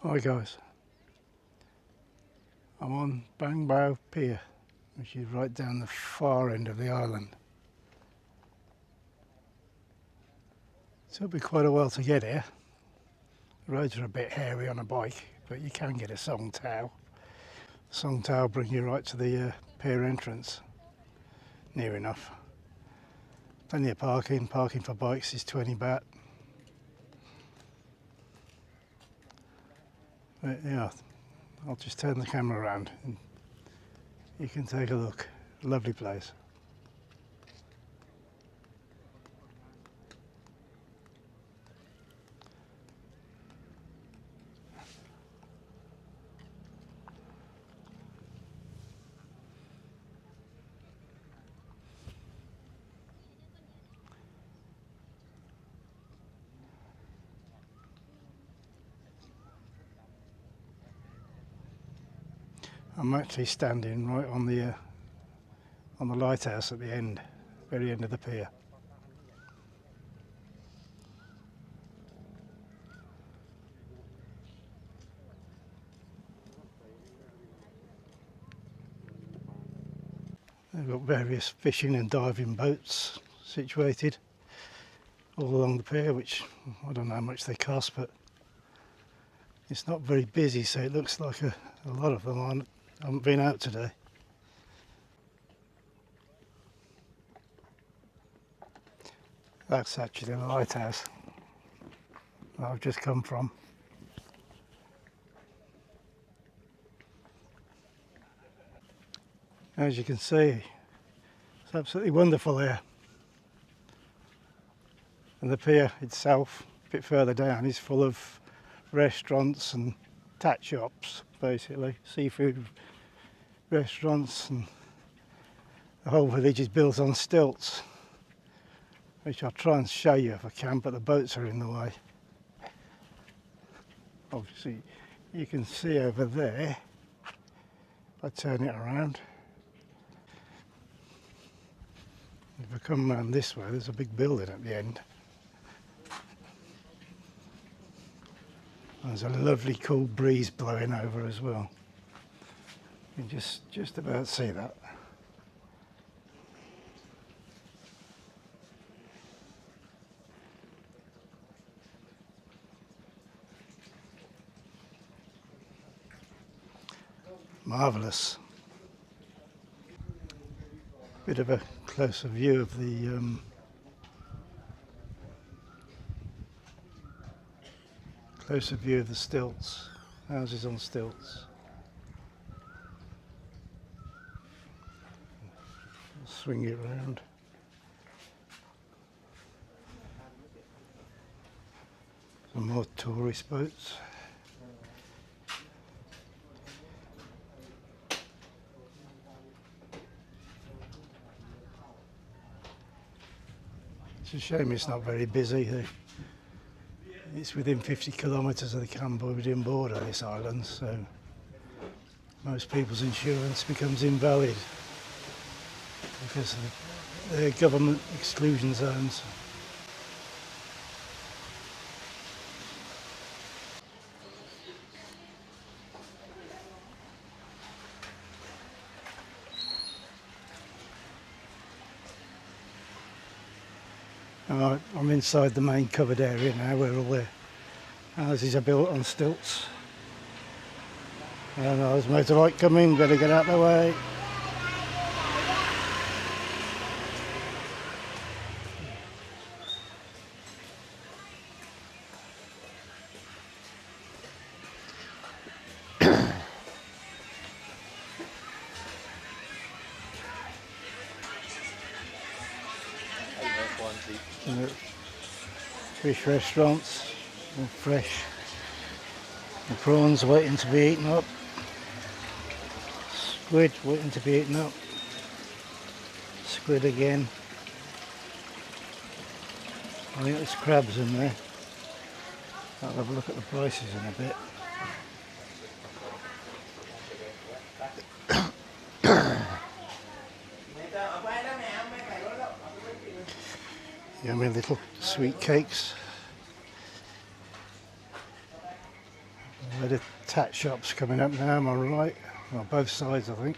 Hi guys, I'm on Bang Bao Pier, which is right down the far end of the island. So it'll be quite a while to get here. The roads are a bit hairy on a bike, but you can get a longtail. Longtail will bring you right to the pier entrance, near enough. Plenty of parking for bikes is 20 baht. But yeah, I'll just turn the camera around and you can take a look. Lovely place. I'm actually standing right on the lighthouse at the end, very end of the pier. They've got various fishing and diving boats situated all along the pier, which I don't know how much they cost, but it's not very busy, so it looks like a lot of them haven't been out today. That's actually the lighthouse that I've just come from. As you can see, it's absolutely wonderful here. And the pier itself, a bit further down, is full of restaurants and tat shops, basically, seafood restaurants, and the whole village is built on stilts, which I'll try and show you if I can, but the boats are in the way. Obviously, you can see over there, if I turn it around. If I come around this way, there's a big building at the end. There's a lovely cool breeze blowing over as well. You can just about see that. Marvellous. Bit of a closer view of the stilts, houses on stilts. I'll swing it round. Some more tourist boats. It's a shame it's not very busy. It's within 50 kilometres of the Cambodian border, this island, so most people's insurance becomes invalid because of the government exclusion zones. Alright, I'm inside the main covered area now where all the houses are built on stilts. And there's a motorbike coming, better get out of the way. Fish restaurants, all fresh. The prawns waiting to be eaten up. Squid waiting to be eaten up. Squid again. I think there's crabs in there. I'll have a look at the prices in a bit. Yummy little sweet cakes. Load of tat shops coming up now, am I right? Well, both sides, I think.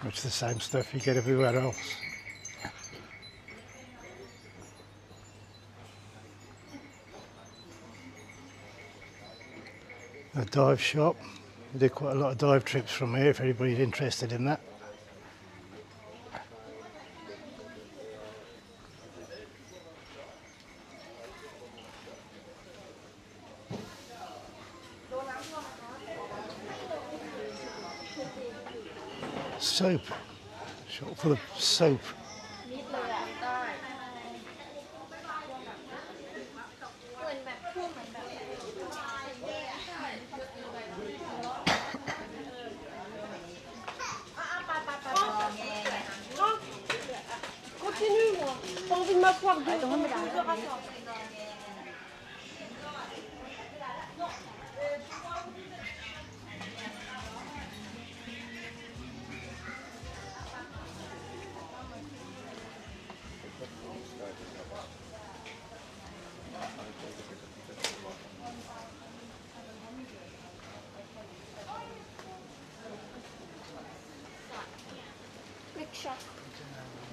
Much the same stuff you get everywhere else. A dive shop. We did quite a lot of dive trips from here if anybody's interested in that. Soap. Shop full of soap. Continue-moi. Pas envie de m'asseoir deux heures à ça.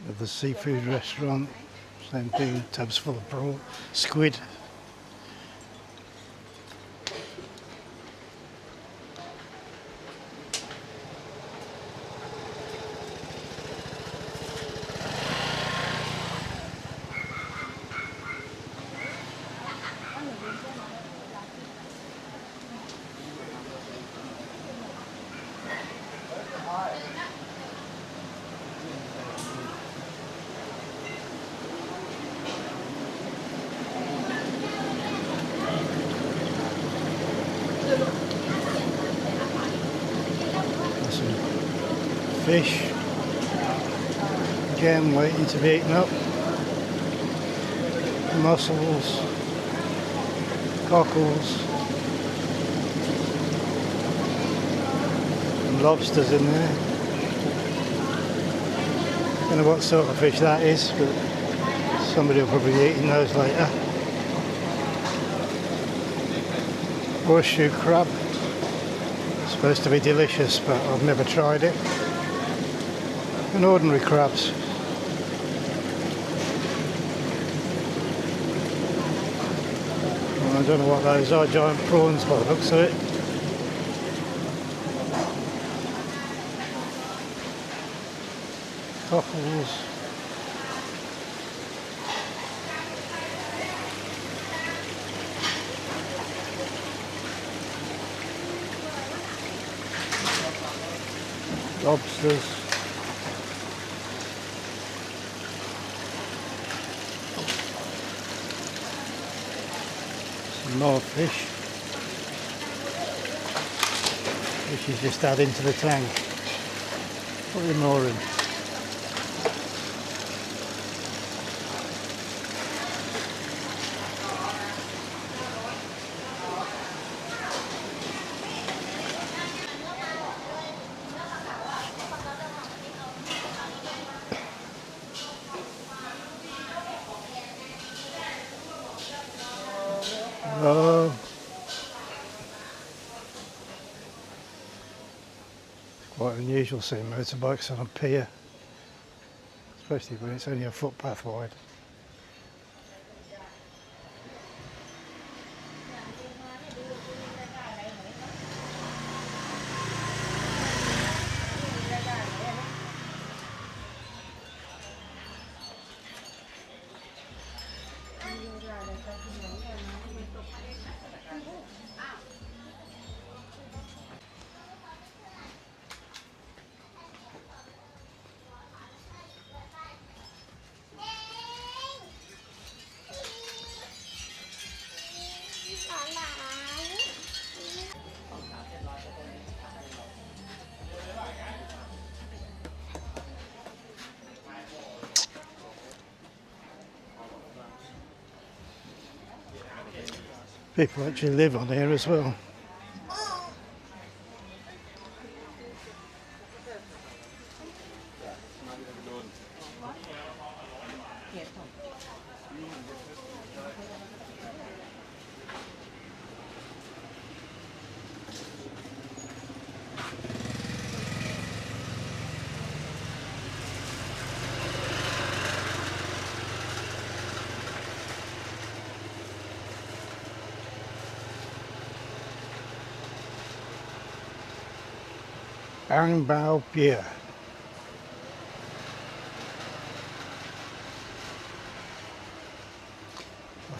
At the seafood restaurant, same thing, tubs full of prawn, squid. Fish, again waiting to be eaten up. Mussels, cockles, and lobsters in there. Don't know what sort of fish that is, but somebody will probably be eating those later. Horseshoe crab, supposed to be delicious, but I've never tried it. And ordinary crabs. Well, I don't know what those are, giant prawns by the looks of it. Cockles. Lobsters. More fish. Fish is just adding to the tank. Put more in. Oh, quite unusual seeing motorbikes on a pier, especially when it's only a footpath wide. People actually live on here as well. Bang Bao Pier.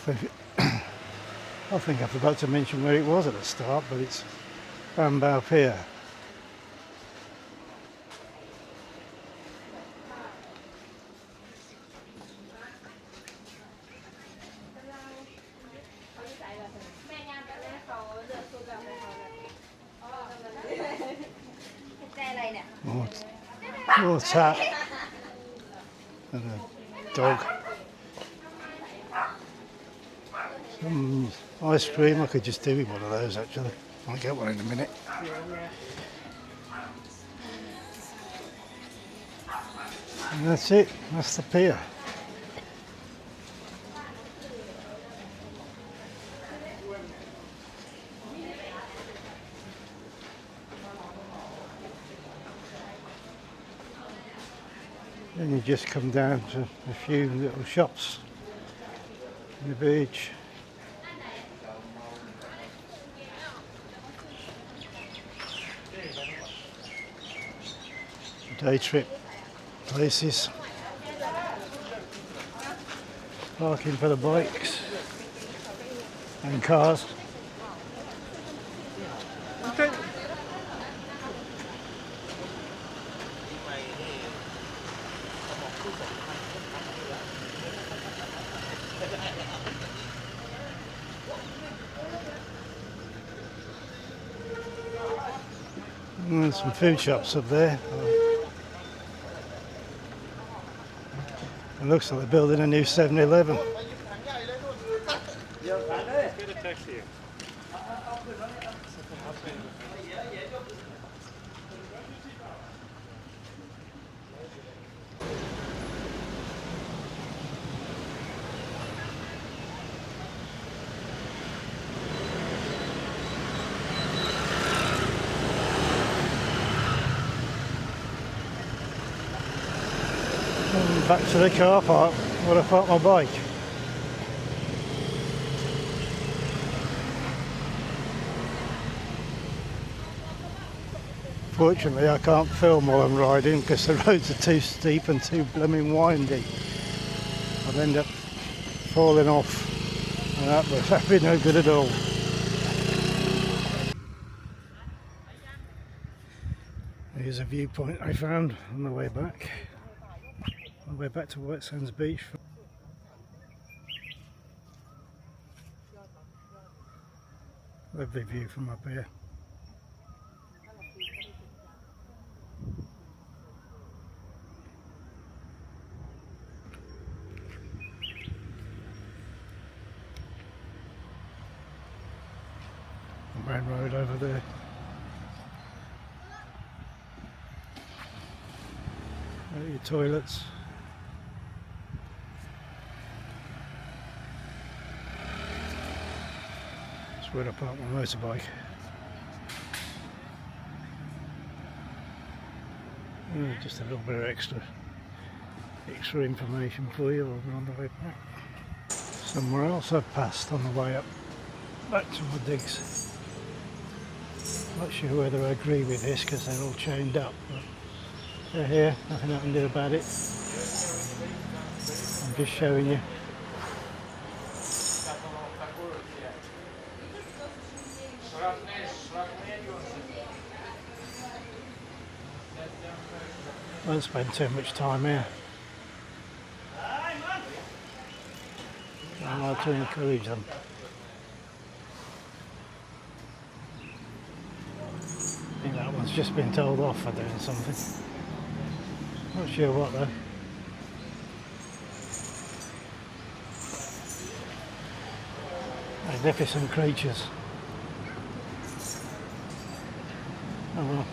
I think I forgot to mention where it was at the start, but it's Bang Bao Pier. More tap and a dog. Some ice cream. I could just do with one of those actually. Might get one in a minute. And that's it. That's the pier. Then you just come down to a few little shops on the beach. Day trip places. Parking for the bikes and cars. And some food shops up there. It looks like they're building a new 7-Eleven. Back to the car park where I parked my bike. Fortunately I can't film while I'm riding because the roads are too steep and too blooming windy. I'd end up falling off and that'd be no good at all. Here's a viewpoint I found on the way back. On the way back to White Sands Beach. Lovely view from up here. The main road over there. Your toilets. That's where I park my motorbike. Just a little bit of extra information for you while we're on the way back. Somewhere else I've passed on the way up back to my digs. Not sure whether I agree with this because they're all chained up, but they're here, nothing I can do about it. I'm just showing you. Won't spend too much time here. I'm not to encourage them. I think that one's just been told off for doing something. Not sure what though. Magnificent creatures. Oh well.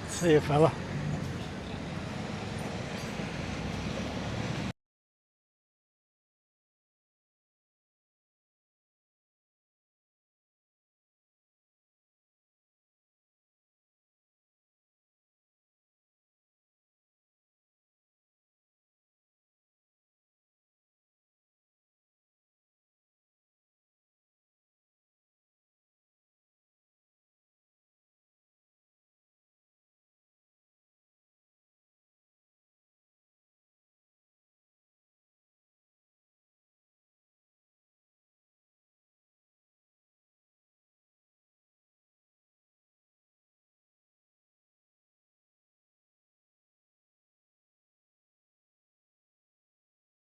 See you fella.